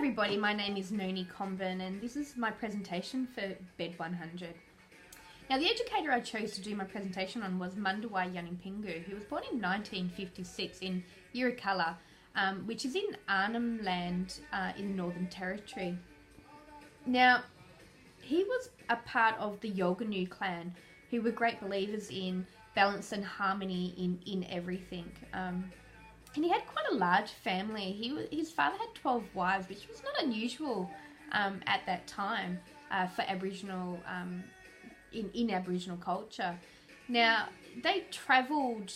everybody, my name is Noni Convin and this is my presentation for Bed 100. Now the educator I chose to do my presentation on was Mundawuy Yunupingu, who was born in 1956 in Yirrkala, which is in Arnhem Land in the Northern Territory. Now he was a part of the Yolganu clan, who were great believers in balance and harmony in everything. And he had quite a large family. His father had 12 wives, which was not unusual at that time for Aboriginal, in Aboriginal culture. Now, they travelled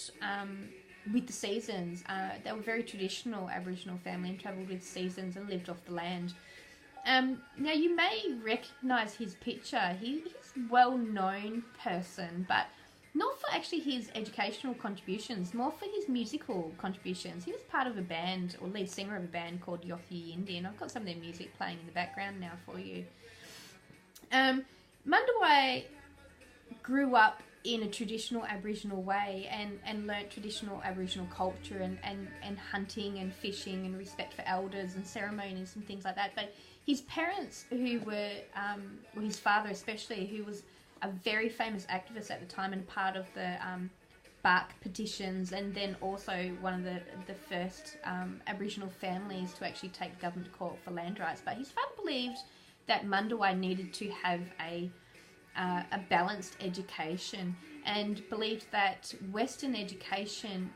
with the seasons. They were very traditional Aboriginal family and travelled with seasons and lived off the land. Now, you may recognise his picture. He's a well-known person, but not for actually his educational contributions, more for his musical contributions. He was part of a band, or lead singer of a band called Mundawuy Yunupingu, and I've got some of their music playing in the background now for you. Mundawuy grew up in a traditional Aboriginal way and learnt traditional Aboriginal culture and hunting and fishing and respect for elders and ceremonies and things like that. But his parents, who were, well, his father especially, who was a very famous activist at the time and part of the bark petitions, and then also one of the first Aboriginal families to actually take the government to court for land rights. But his father believed that Mundawuy needed to have a balanced education and believed that Western education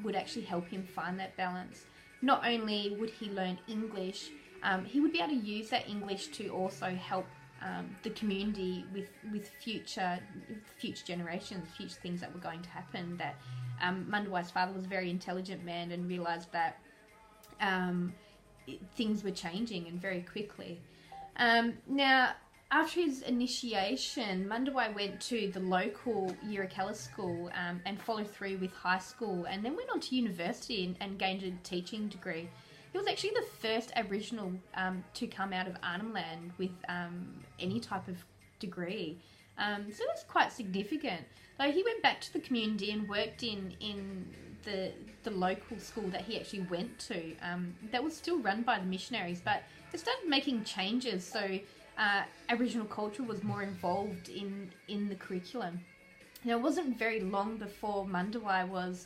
would actually help him find that balance. Not only would he learn English, he would be able to use that English to also help the community with future generations, future things that were going to happen. That Mundawuy's father was a very intelligent man and realised that things were changing and very quickly. Now, after his initiation, Mundawuy went to the local Yirrkala school and followed through with high school, and then went on to university and gained a teaching degree. He was actually the first Aboriginal to come out of Arnhem Land with any type of degree. So that's quite significant. So he went back to the community and worked in the local school that he actually went to. That was still run by the missionaries, but they started making changes, so Aboriginal culture was more involved in the curriculum. Now, it wasn't very long before Mundawuy was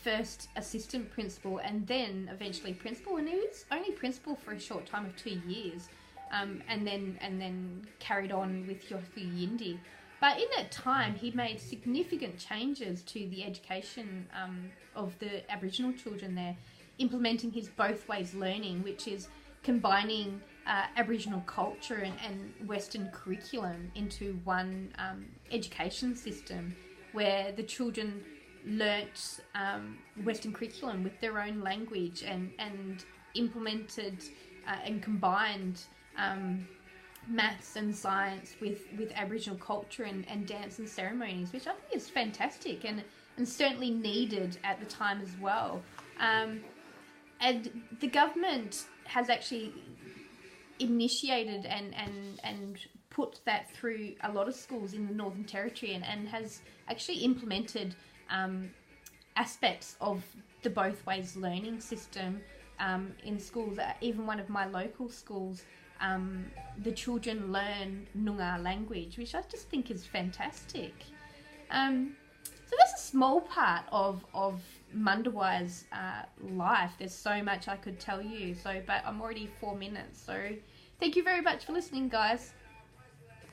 first assistant principal and then eventually principal, and he was only principal for a short time of 2 years, and then carried on with Mundawuy Yunupingu. But in that time, he made significant changes to the education of the Aboriginal children there, implementing his both ways learning, which is combining Aboriginal culture and Western curriculum into one education system, where the children learnt Western curriculum with their own language and implemented and combined maths and science with Aboriginal culture and dance and ceremonies, which I think is fantastic and certainly needed at the time as well. And the government has actually initiated and put that through a lot of schools in the Northern Territory and has actually implemented aspects of the both ways learning system in schools. Even one of my local schools, the children learn Noongar language, which I just think is fantastic. So that's a small part of Mundawuy's life. There's so much I could tell you, but I'm already 4 minutes, so thank you very much for listening, guys.